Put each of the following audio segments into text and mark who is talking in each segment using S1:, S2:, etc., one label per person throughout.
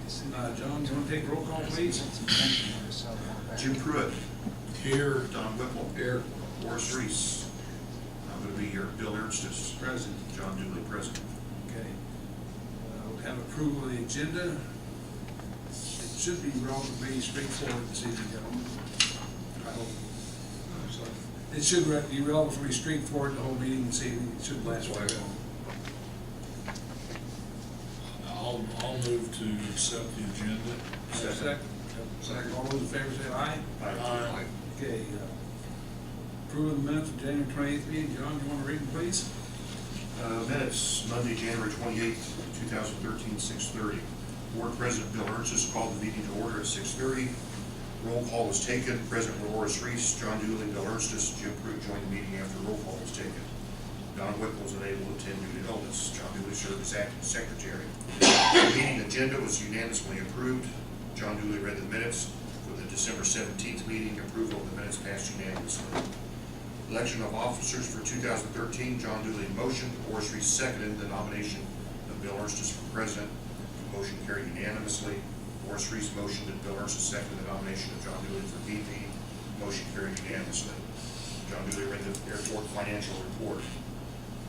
S1: John, do you want to take roll call, please?
S2: Jim Pruitt.
S1: Here.
S2: Don Whipple.
S1: Here.
S2: Horace Reese. I'm going to be here. Bill Ernst is
S1: Present.
S2: John Dooley, president.
S1: Okay. We'll have approval of the agenda. It should be relatively straightforward this evening, gentlemen. I hope. So it should be relatively straightforward the whole meeting this evening. It shouldn't last very long.
S3: I'll move to accept the agenda.
S1: Second. All those in favor say aye.
S3: Aye.
S1: Okay. Approval of the minutes of January 28th meeting. John, you want to read them, please?
S2: Minutes, Monday, January 28th, 2013, 6:30. Board President Bill Ernst called the meeting to order at 6:30. Roll call was taken. President Horace Reese, John Dooley, Bill Ernst, Jim Pruitt joined the meeting after roll call was taken. Don Whipple was unable to attend due to illness. John Dooley served as acting secretary. The meeting agenda was unanimously approved. John Dooley read the minutes for the December 17th meeting. Approval of the minutes passed unanimously. Election of officers for 2013. John Dooley motioned. Horace Reese seconded the nomination of Bill Ernst for president. The motion carried unanimously. Horace Reese motioned and Bill Ernst seconded the nomination of John Dooley for VP. Motion carried unanimously. John Dooley read the airport financial report.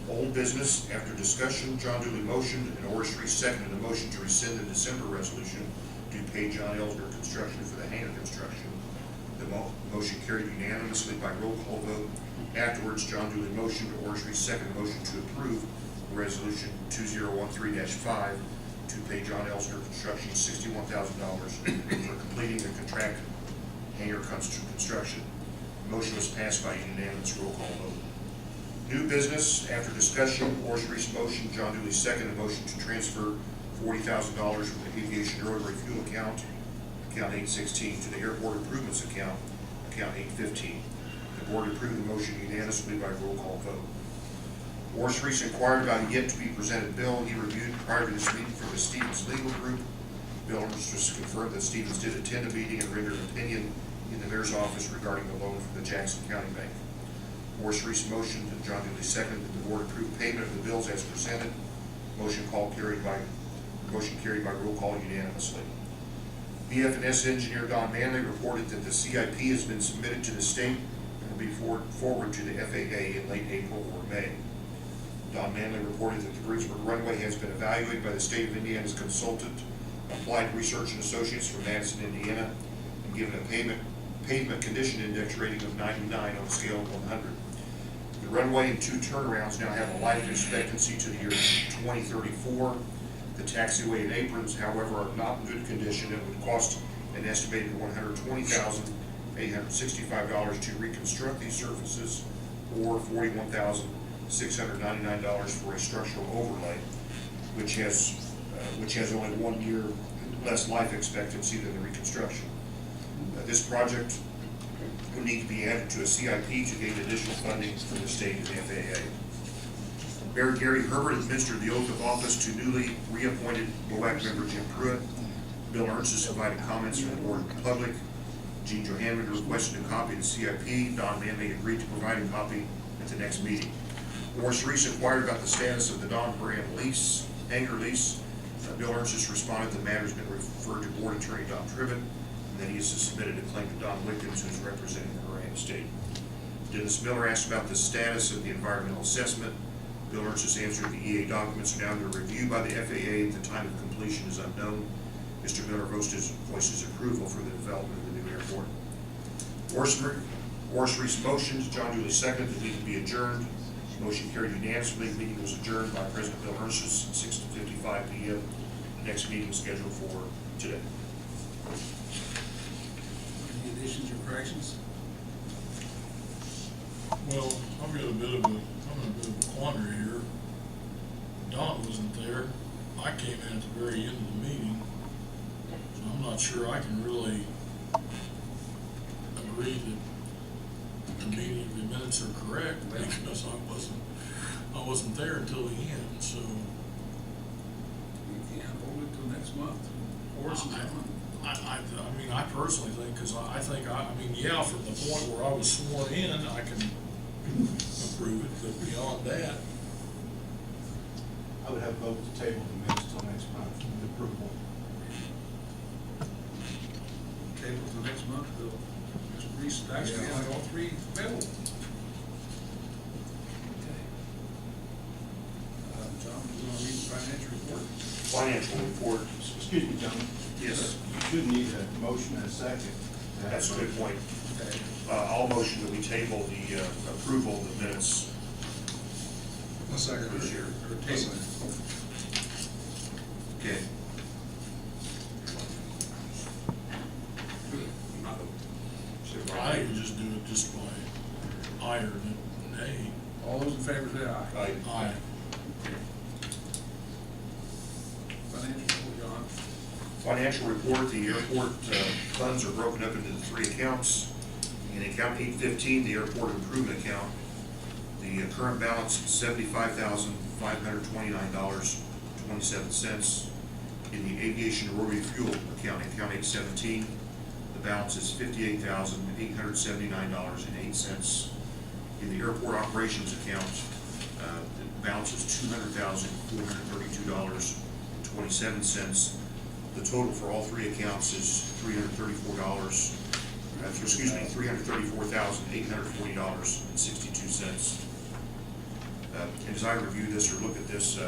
S2: Old business, after discussion, John Dooley motioned and Horace Reese seconded the motion to rescind the December resolution to pay John Ellsner construction for the hangar construction. The motion carried unanimously by roll call vote. Afterwards, John Dooley motioned, Horace Reese seconded the motion to approve resolution 2013-5 to pay John Ellsner construction $61,000 for completing the contracted hangar construction. The motion was passed by unanimous roll call vote. New business, after discussion, Horace Reese motion, John Dooley seconded the motion to transfer $40,000 from the Aviation rotary fuel account 816, to the airport improvements account 815. The board approved the motion unanimously by roll call vote. Horace Reese inquired about a yet to be presented bill he reviewed prior to this meeting from the Stevens Legal Group. Bill Ernst confirmed that Stevens did attend a meeting and rendered an opinion in the mayor's office regarding the loan from the Jackson County Bank. Horace Reese motioned and John Dooley seconded that the board approve payment of the bills as presented. Motion carried by roll call unanimously. BF&S engineer Don Manley reported that the CIP has been submitted to the state and will be forwarded to the FAA in late April or May. Don Manley reported that the Greensburg runway has been evaluated by the state of Indiana's consultant, Applied Research and Associates from Madison, Indiana, and given a pavement condition index rating of 99 on a scale of 100. The runway and two turnarounds now have a life expectancy to the year 2034. The taxiway and aprons, however, are not in good condition and would cost an estimated $120,865 to reconstruct these surfaces, or $41,699 for a structural overlay, which has only 1 year less life expectancy than the reconstruction. This project would need to be added to a CIP to gain additional funding from the state and the FAA. Mayor Gary Herbert administered the oath of office to newly reappointed MOAC member Jim Pruitt. Bill Ernst has invited comments from the board and the public. Gene Johanneman requested a copy of the CIP. Don Manley agreed to provide a copy at the next meeting. Horace Reese inquired about the status of the Don Brand hangar lease. Bill Ernst has responded the matter has been referred to board attorney Don Tribbett, and then he has submitted a claim to Don Wickens, who is representing the Moran estate. Dennis Miller asked about the status of the environmental assessment. Bill Ernst has answered the EA documents are now under review by the FAA. At the time of completion is unknown. Mr. Miller voiced his approval for the development of the new airport. Horace Reese motioned, John Dooley seconded, the meeting be adjourned. Motion carried unanimously. The meeting was adjourned by President Bill Ernst at 6:55 p.m. The next meeting scheduled for today.
S1: Any additions or corrections?
S3: Well, I'm in a bit of a quandary here. Don wasn't there. I came in at the very end of the meeting, so I'm not sure I can really agree that the minutes are correct because I wasn't there until the end. So
S1: You can't hold it till next month. Horace is on.
S3: I mean, I personally think, because yeah, from the point where I was sworn in, I can approve it, but beyond that,
S4: I would have voted to table the minutes till next month for approval.
S1: actually
S4: Yeah.
S1: have all three available. Okay. John, you want to read the financial report?
S2: Financial report,
S4: Excuse me, gentlemen.
S2: yes,
S4: You should need a motion and a second.
S2: that's a good point.
S1: Okay.
S2: I'll motion that we table the approval of the minutes
S1: A second.
S2: this year.
S1: Or table.
S2: Okay.
S3: I would just do it just by aye or nay.
S1: All those in favor say aye.
S3: Aye.
S1: Financial report, John.
S2: Financial report, the airport funds are broken up into the three accounts. In account 815, the airport improvement account, the current balance is $75,529.27. In the aviation rotary fuel account, account 817, the balance is $58,879.08. In the airport operations account, the balance is $200,432.27. The total for all three accounts is $334,840.62. And as I review this or look at this,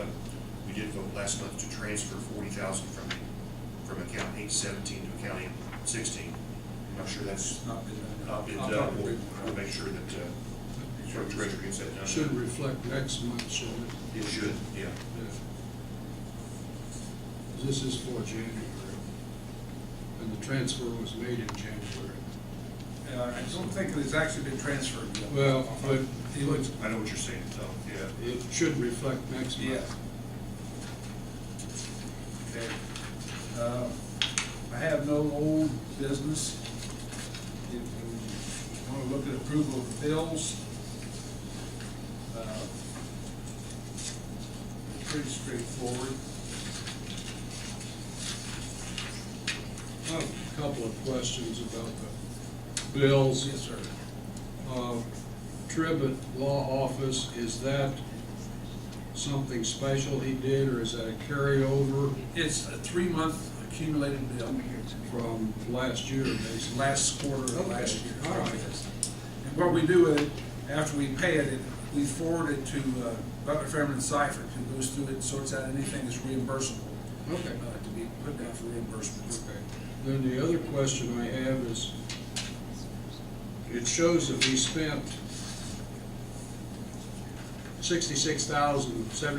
S2: we did vote last month to transfer $40,000 from account 817 to account 816. I'm not sure that's
S1: Not been done.
S2: not been
S1: I'll
S2: done.
S1: talk to
S2: We'll
S1: Rick.
S2: make sure that from Treasury gets that done.
S5: Should reflect next month, shouldn't it?
S2: It should, yeah.
S5: Yeah. This is for January, and the transfer was made in January.
S1: I don't think it has actually been transferred yet.
S5: Well, but
S1: He looks,
S2: I know what you're saying, so, yeah.
S5: it should reflect next month.
S1: yeah. Okay. I have no old business. If you want to look at approval of the bills, pretty straightforward.
S5: I have a couple of questions about the bills.
S1: Yes, sir.
S5: Tribbett Law Office, is that something special he did, or is that a carryover
S1: It's a 3-month accumulated bill
S5: from last year, basically?
S1: last quarter of last year.
S5: All right.
S1: And what we do with it, after we pay it, we forward it to Butler, Fairman, and Seifert, who goes through it and sorts out anything that's reimbursable,
S5: Okay.
S1: to be put down for reimbursement.
S5: Okay. Then the other question I have is, it shows that we spent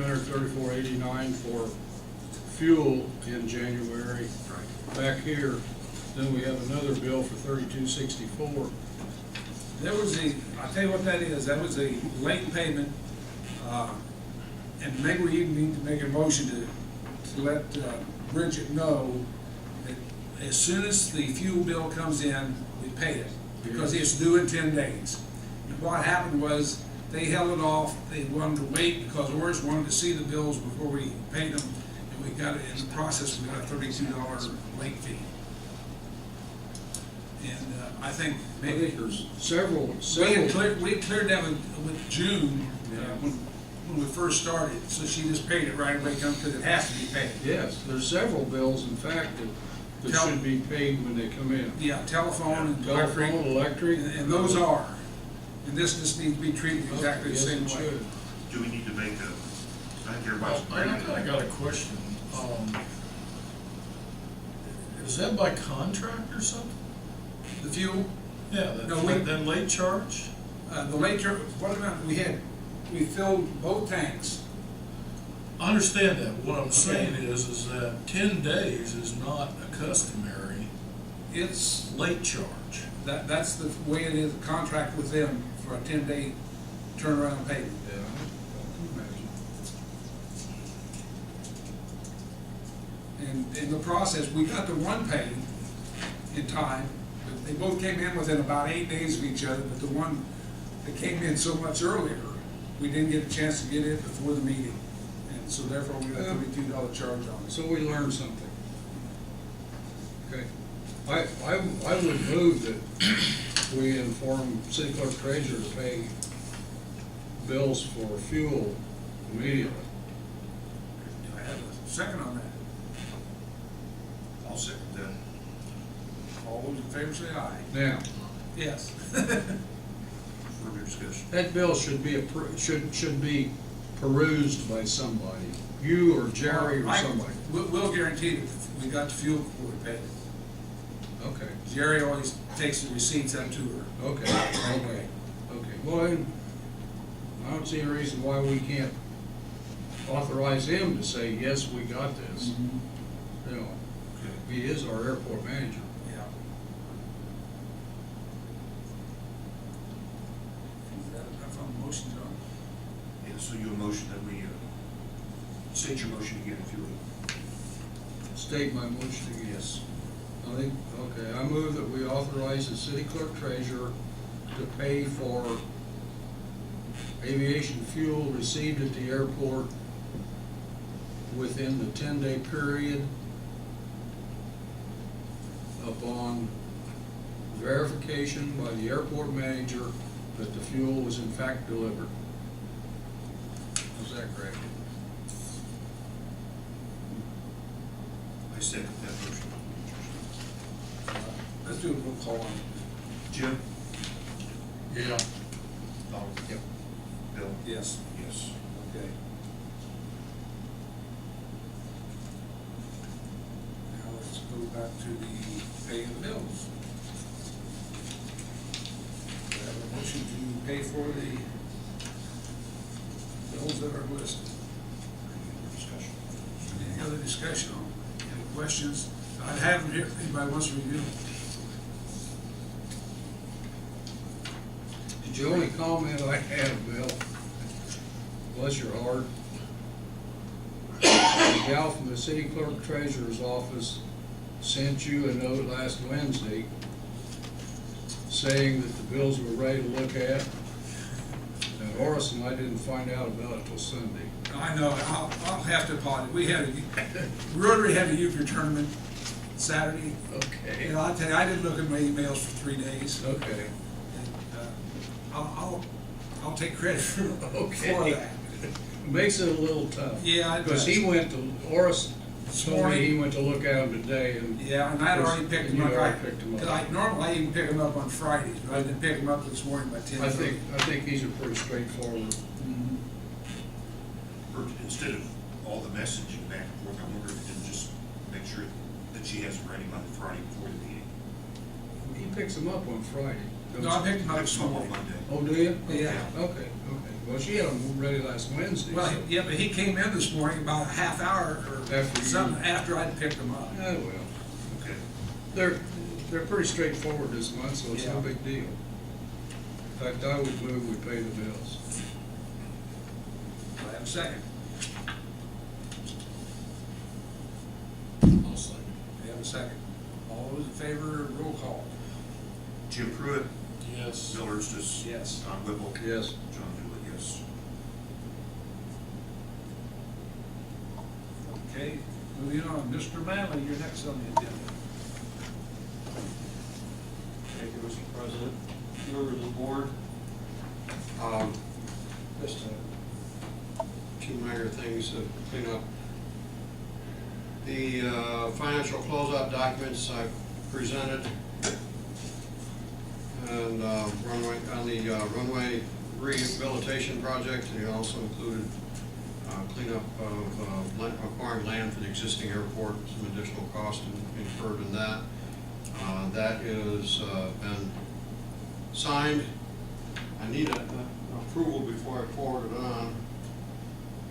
S5: $66,734.89 for fuel in January.
S2: Right.
S5: Back here, then we have another bill for $32.64.
S1: There was I'll tell you what that is, that was a late payment, and maybe we even need to make a motion to let Bridget know that as soon as the fuel bill comes in, we pay it, because it's due in 10 days. And what happened was, they held it off, they wanted to wait, because Oris wanted to see the bills before we paid them, and we got it, in the process, we got a $32 late fee. And I think
S5: I
S1: maybe
S5: think there's several.
S1: we had cleared that with June, when we first started, so she just paid it right away, because it has to be paid.
S5: Yes, there's several bills, in fact, that
S1: Tell-
S5: should be paid when they come in.
S1: Yeah, telephone and
S5: Telephone,
S1: electric,
S5: electric.
S1: and those are. And this just needs to be treated exactly the
S5: Yes,
S1: same
S5: it
S1: way.
S5: should.
S2: Do we need to make a, I think everybody's.
S3: I got a question. Is that by contract or something?
S1: The fuel,
S3: Yeah,
S1: No, we-
S3: that late charge?
S1: the later, what about, we filled both tanks.
S3: I understand that. What I'm saying is that 10 days is not a customary
S1: It's,
S3: late charge.
S1: that's the way it is, a contract with them for a 10-day turnaround payment.
S5: Yeah, I can imagine.
S1: And in the process, we got the one paid in time, but they both came in within about 8 days of each other, but the one that came in so much earlier, we didn't get a chance to get it before the meeting. And so therefore, we got a $32 charge on it.
S5: So we learned something. Okay. I would move that we inform city clerk treasurer to pay bills for fuel immediately.
S1: Do I have a second on that?
S2: I'll second that.
S1: All those in favor say aye.
S5: Now,
S1: Yes.
S2: Further discussion?
S5: That bill should be should be perused by somebody, you or Jerry or somebody.
S1: We'll guarantee that we got the fuel before we pay it.
S5: Okay,
S1: Jerry always takes the receipts up to her.
S5: okay. Well, then, I don't see any reason why we can't authorize him to say, yes, we got this. You know,
S2: Okay.
S5: he is our airport manager.
S1: Yeah. Is that enough on the motion, John?
S2: Yeah, so you a motion that we, state your motion again if you would.
S5: State my motion again. I think, okay, I move that we authorize the city clerk treasurer to pay for aviation fuel received at the airport within the 10-day period upon verification by the airport manager that the fuel was in fact delivered. Is that correct?
S2: I second that motion.
S1: Let's do a roll call on it.
S2: Jim?
S3: Yeah.
S2: Donald?
S5: Yep.
S2: Bill?
S1: Yes.
S2: Yes.
S1: Okay. Now let's go back to the paying the bills. Do I have a motion to pay for the bills that are listed?
S2: Discussion.
S1: Any other discussion on, any questions? I'd have them here, if anybody wants to review them.
S5: The only comment I have, Bill, bless your heart, the gal from the city clerk treasurer's office sent you a note last Wednesday saying that the bills were ready to look at. And Horace and I didn't find out about it till Sunday.
S1: I know, I'll have to apologize. We had Rotary had a euchre tournament Saturday.
S5: Okay.
S1: And I'll tell you, I didn't look at my emails for 3 days.
S5: Okay.
S1: And, I'll take credit for
S5: Okay.
S1: that.
S5: Makes it a little tough.
S1: Yeah, it
S5: Because
S1: does.
S5: he went to, Horace
S1: This
S5: told me
S1: morning.
S5: he went to look at him today and.
S1: Yeah, and I'd already picked him
S5: You
S1: up.
S5: had already picked him up.
S1: Cause normally I even pick him up on Fridays, but I didn't pick him up this morning by 10.
S5: I think he's a pretty straightforward.
S1: Mhm.
S2: Or instead of all the messaging back and forth, I wonder if it didn't just make sure that she has it ready by the Friday before the meeting.
S5: He picks him up on Friday.
S1: No, I picked him up
S2: Next
S1: this
S2: month
S1: morning.
S2: on Monday.
S5: Oh, do you?
S1: Yeah.
S5: Okay. Well, she had them ready last Wednesday.
S1: Well,
S5: so-
S1: yeah, but he came in this morning about a half hour or
S5: After you-
S1: something after I'd picked him up.
S5: Oh, well.
S2: Okay.
S5: They're pretty straightforward this month, so it's no
S1: Yeah.
S5: big deal. In fact, I would move we pay the bills.
S1: Do I have a second?
S3: I'll second.
S1: We have a second. All those in favor, roll call.
S2: Jim Pruitt,
S3: Yes.
S2: Bill Erstis.
S1: Yes.
S2: Don Whipple.
S5: Yes.
S2: John Dooley, yes.
S1: Okay, moving on. Mr. Manley, you're next on the agenda.
S6: Thank you, Mr. President, members of the board. Just two minor things to clean up. The financial closeout documents I presented and runway, on the runway rehabilitation project, they also included cleanup of acquiring land for the existing airport, some additional cost incurred in that. That is been signed. I need a approval before I forward it on.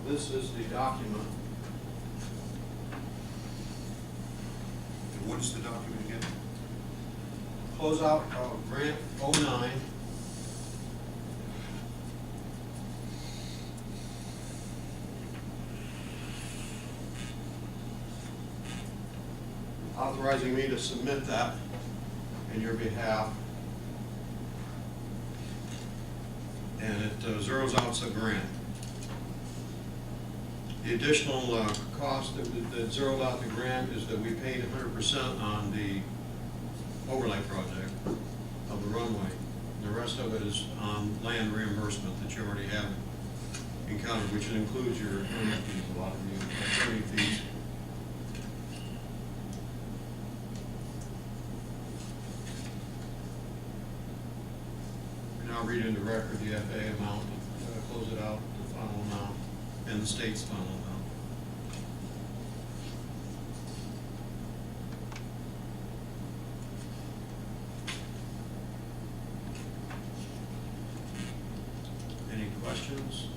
S6: This is the document.
S2: And what is the document again?
S6: Closeout of grant 09. Authorizing me to submit that in your behalf. And it zeroes out the grant. The additional cost that zeroed out the grant is that we paid 100% on the overlay project of the runway. The rest of it is on land reimbursement that you already have encountered, which includes your attorney fees, a lot of the attorney fees. I'll read into record the FAA amount, close it out, the final amount, and the state's final amount. Any questions?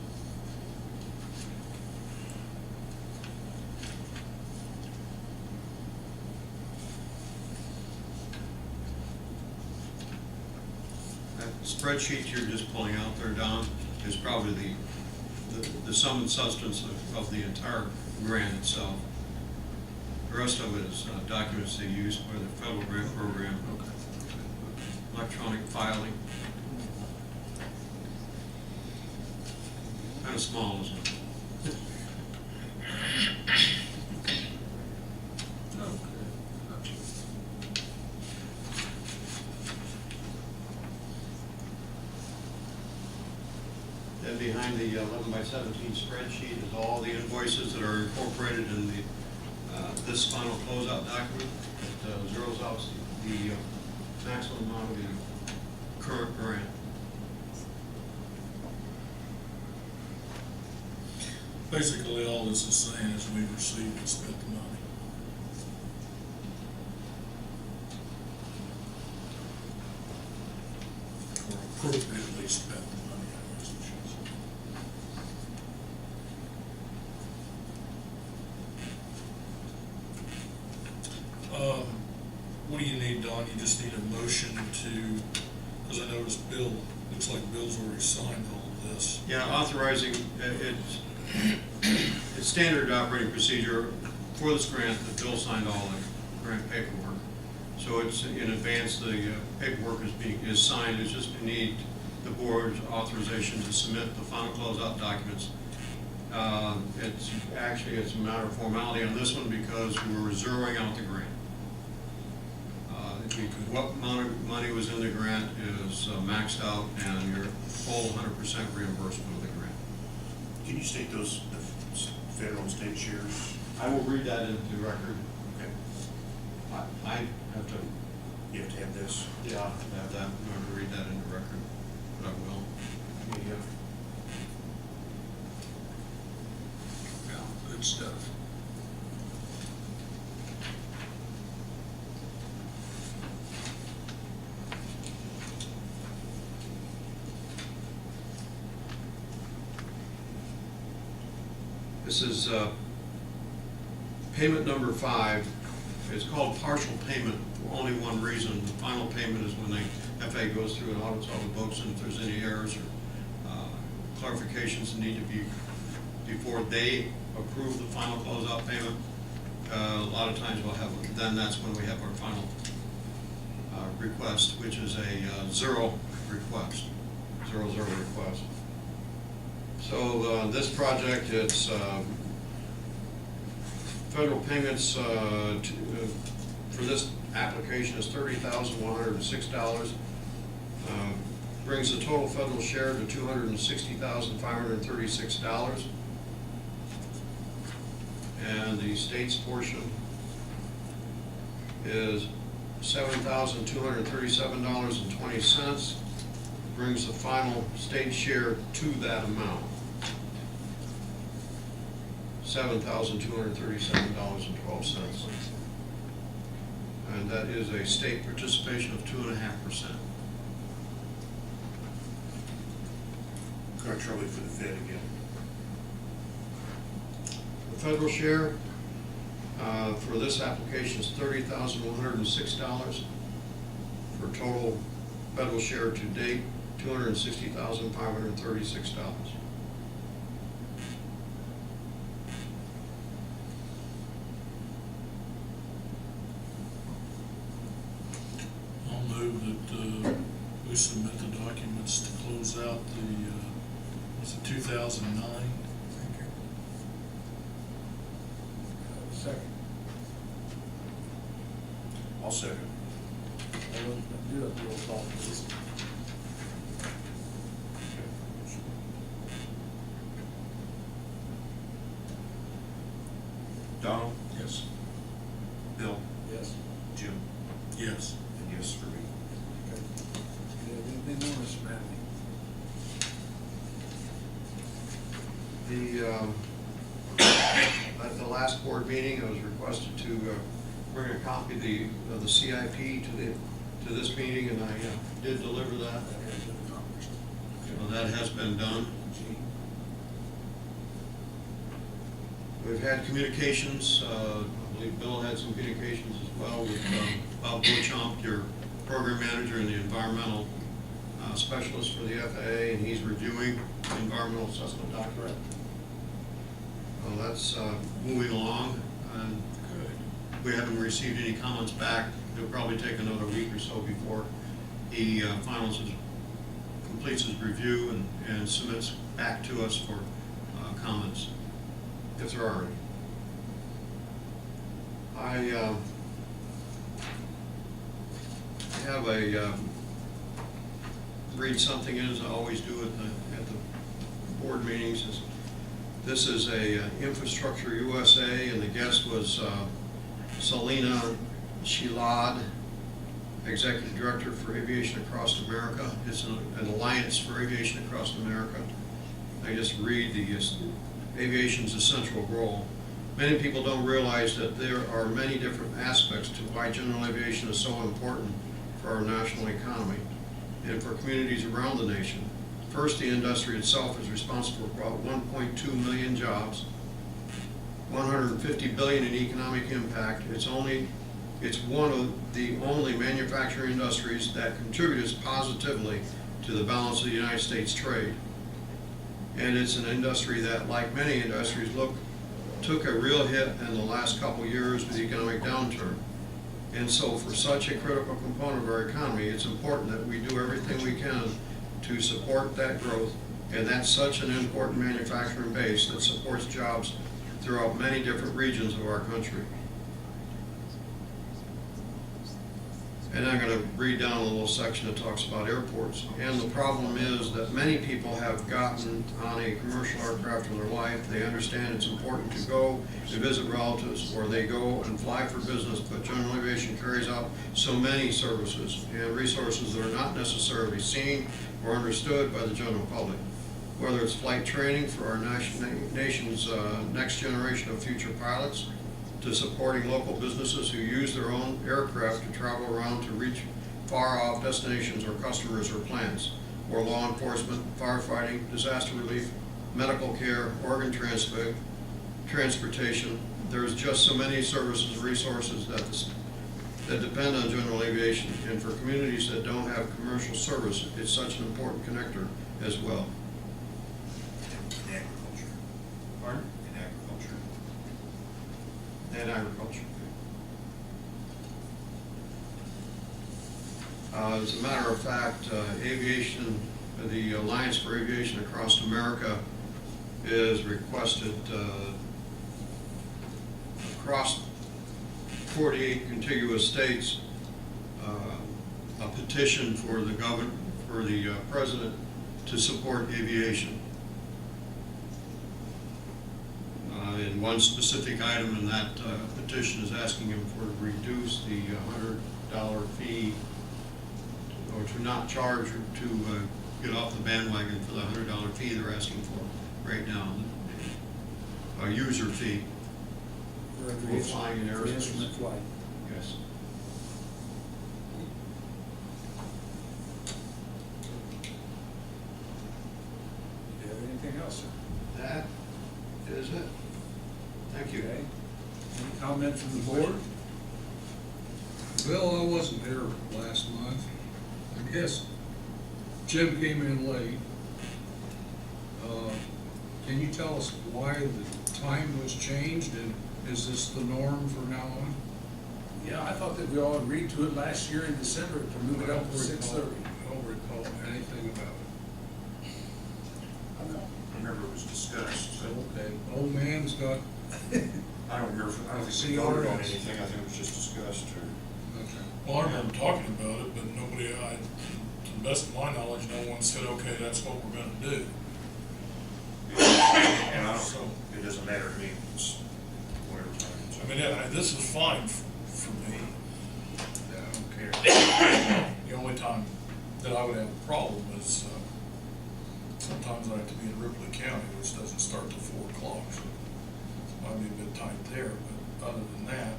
S6: That spreadsheet you're just pulling out there, Don, is probably the sum and substance of the entire grant itself. The rest of it is documents they use for the federal grant program, electronic filing. Kind of small, isn't it? Then behind the 11 by 17 spreadsheet is all the invoices that are incorporated in the this final closeout document that zeroes out the maximum amount of the current grant.
S3: Basically, all this is saying is we received and spent the money. Or appropriately spent the money, I guess I should say. What do you need, Don? You just need a motion to, because I noticed Bill, looks like Bill's already signed all of this.
S6: Yeah, authorizing, it's standard operating procedure for this grant that Bill signed all the grant paperwork. So it's in advance, the paperwork is signed, it's just we need the board's authorization to submit the final closeout documents. It's a matter of formality on this one because we're zeroing out the grant. What amount of money was in the grant is maxed out and your full 100% reimbursement of the grant.
S2: Can you state those, the federal and state shares?
S6: I will read that into the record.
S2: Okay.
S6: I have to,
S2: You have to have this.
S6: yeah, have that, I'm going to read that into record, but I will.
S2: Yeah.
S1: Yeah, good stuff.
S6: This is payment number 5. It's called partial payment for only one reason. The final payment is when the FAA goes through and audits all the books, and if there's any errors or clarifications that need to be before they approve the final closeout payment. A lot of times we'll have, then that's when we have our final request, which is a zero request, 0 request. So this project, it's federal payments for this application is $30,106. Brings the total federal share to $260,536. And the state's portion is $7,237.20. Brings the final state share to that amount. $7,237.12. And that is a state participation of 2.5%.
S2: Contractually for the Fed again.
S6: The federal share for this application is $30,106. For total federal share to date, $260,536.
S3: I'll move that we submit the documents to close out the, was it 2009?
S1: Thank you. Second.
S2: I'll second.
S1: Do a roll call, please.
S2: Donald?
S1: Yes.
S2: Bill?
S1: Yes.
S2: Jim?
S3: Yes.
S2: And yes for me.
S1: Okay. Yeah, anything more, Mr. Manley?
S6: At the last board meeting, I was requested to bring a copy of the CIP to this meeting, and I did deliver that. So that has been done. We've had communications, I believe Bill had some communications as well with Bob Beauchamp, your program manager and the environmental specialist for the FAA, and he's reviewing the environmental assessment document. Well, that's moving along, and we haven't received any comments back. It'll probably take another week or so before he completes his review and submits back to us for comments, if there are any. I have a read something in, as I always do at the board meetings. This is a Infrastructure USA, and the guest was Selena Shilad, Executive Director for Aviation Across America. It's an alliance for aviation across America. I just read the aviation's essential role. Many people don't realize that there are many different aspects to why general aviation is so important for our national economy and for communities around the nation. First, the industry itself is responsible for about 1.2 million jobs, 150 billion in economic impact. It's one of the only manufacturing industries that contributes positively to the balance of the United States trade. And it's an industry that, like many industries, took a real hit in the last couple of years with the economic downturn. And so for such a critical component of our economy, it's important that we do everything we can to support that growth. And that's such an important manufacturing base that supports jobs throughout many different regions of our country. And I'm going to read down a little section that talks about airports. And the problem is that many people have gotten on a commercial aircraft in their life. They understand it's important to go to visit relatives, or they go and fly for business, but general aviation carries out so many services and resources that are not necessarily seen or understood by the general public. Whether it's flight training for our nation's next generation of future pilots, to supporting local businesses who use their own aircraft to travel around to reach far-off destinations or customers or plants, or law enforcement, firefighting, disaster relief, medical care, organ transportation. There's just so many services and resources that depend on general aviation, and for communities that don't have commercial service, it's such an important connector as well.
S2: In agriculture.
S6: Pardon?
S2: In agriculture.
S6: And agriculture. As a matter of fact, aviation, the Alliance for Aviation Across America is requested across 48 contiguous states a petition for the president to support aviation. And one specific item in that petition is asking him to reduce the $100 fee, or to not charge, or to get off the bandwagon for the $100 fee they're asking for right now. A user fee for flying in aerospace.
S1: Instrument flight.
S6: Yes.
S1: Do you have anything else, sir?
S6: That is it. Thank you.
S1: Okay. Any comment from the board?
S5: Bill, I wasn't here last month. I guess Jim came in late. Can you tell us why the time was changed, and is this the norm from now on?
S1: Yeah, I thought that we all agreed to it last year in December to move it up to 6:30.
S5: I don't recall anything about it.
S2: I remember it was discussed, but
S5: Okay, old man's got,
S2: I don't remember, I don't think we voted on anything, I think it was just discussed or.
S5: okay.
S3: Well, I remember talking about it, but nobody, to the best of my knowledge, no one said, okay, that's what we're gonna do.
S2: And I don't,
S3: So,
S2: it doesn't matter to me, it's whatever time.
S3: I mean, yeah, this is fine for me.
S5: Yeah, I don't care.
S3: The only time that I would have a problem is, sometimes I have to be in Ripley County, which doesn't start till 4 o'clock, so it might be a bit tight there, but other than that.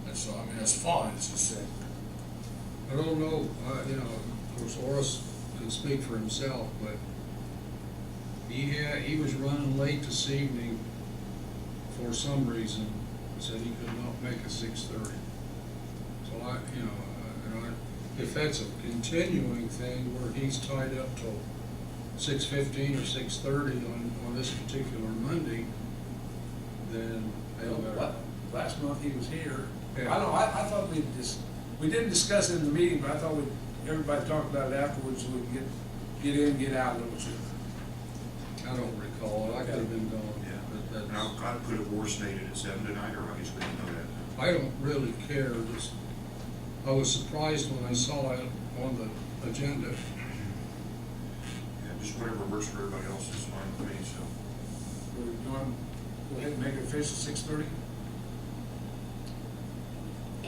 S3: And so, I mean, that's fine, it's just,
S5: I don't know, you know, of course, Horace can speak for himself, but he was running late this evening for some reason. He said he could not make a 6:30. So if that's a continuing thing where he's tied up till 6:15 or 6:30 on this particular Monday, then they'll better.
S1: Last month he was here.
S5: Yeah.
S1: I don't know, I thought we didn't discuss it in the meeting, but I thought everybody talked about it afterwards, so we could get in, get out a little sooner.
S5: I don't recall, I could have been gone. But
S2: And I'll put it war stated at 7 tonight, or I guess we didn't know that.
S5: I don't really care, just, I was surprised when I saw it on the agenda.
S2: Yeah, just whatever works for everybody else is fine with me, so.
S1: You want to go ahead and make it official 6:30?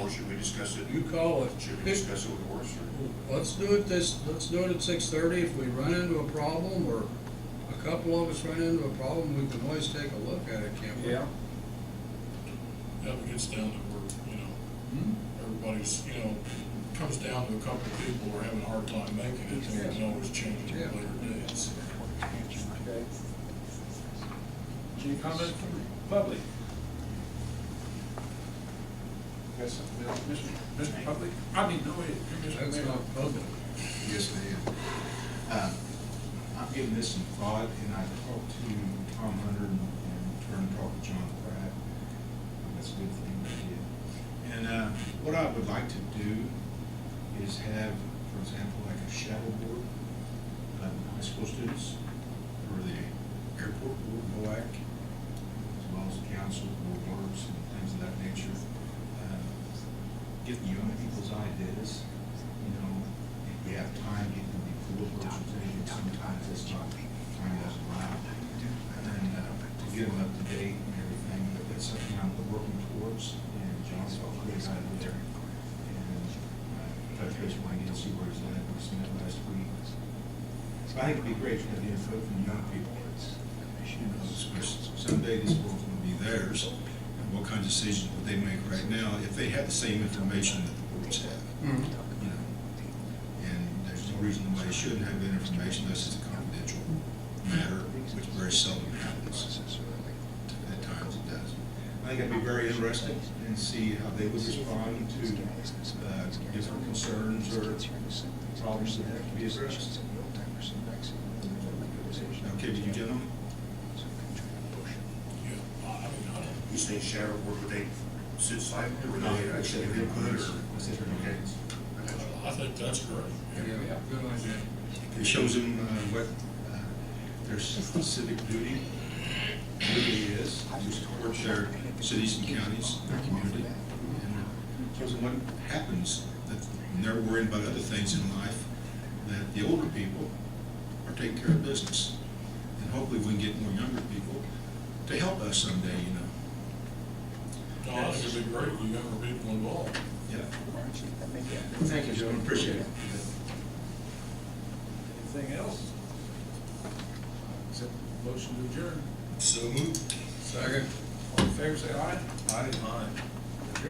S2: Or should we discuss it?
S5: You call it.
S2: Should we discuss it with Horace, or?
S5: Let's do it at 6:30. If we run into a problem, or a couple of us run into a problem, we can always take a look at it, can't we?
S1: Yeah.
S3: if it gets down to where, you know, everybody's, you know, comes down to a couple of people who are having a hard time making it, then we can always change it at a later date.
S1: Okay. Any comment from the public? Got something else, Mr. Public? I mean, no, Mr.
S5: That's
S1: Mayor.
S5: not public.
S4: Yes, ma'am. I'm giving this some thought, and I talked to Tom Hunter and turned to talk to John Pratt. That's a good thing they did. And what I would like to do is have, for example, like a shadow board of high school students for the airport board, BOAC, as well as the council, board members, and things of that nature. Get the young people's ideas, you know, if we have time, it can be full of presentation, sometimes it's not, time doesn't allow. And then to get them up to date and everything, but that's something I'm working towards, and John's got a great idea there. And touch base when I get to see where he's at, we met last week. So I think it'd be great to have the input from young people. You know, especially someday this world's gonna be theirs. What kinds of decisions would they make right now if they had the same information that the boards have? You know, and there's no reason why they shouldn't have that information unless it's a confidential matter, which very seldom happens. At times it does. I think it'd be very interesting and see how they would respond to different concerns or problems that have to be addressed. Okay, with you gentlemen?
S2: You say shadow board, would they sit silently, or would they actually have input, or? Okay.
S3: I think that's great.
S5: Yeah, good idea.
S4: It shows them what their civic duty really is, to support their cities and counties, their community. And it shows them what happens, that when they're worried about other things in life, that the older people are taking care of business. And hopefully we can get more younger people to help us someday, you know.
S3: No, I think it'd be great with younger people involved.
S4: Yeah.
S1: Thank you, Joe.
S4: Appreciate it.
S1: Anything else? Except motion to adjourn.
S3: So moved.
S5: Second.
S1: All in favor, say aye.
S5: Aye.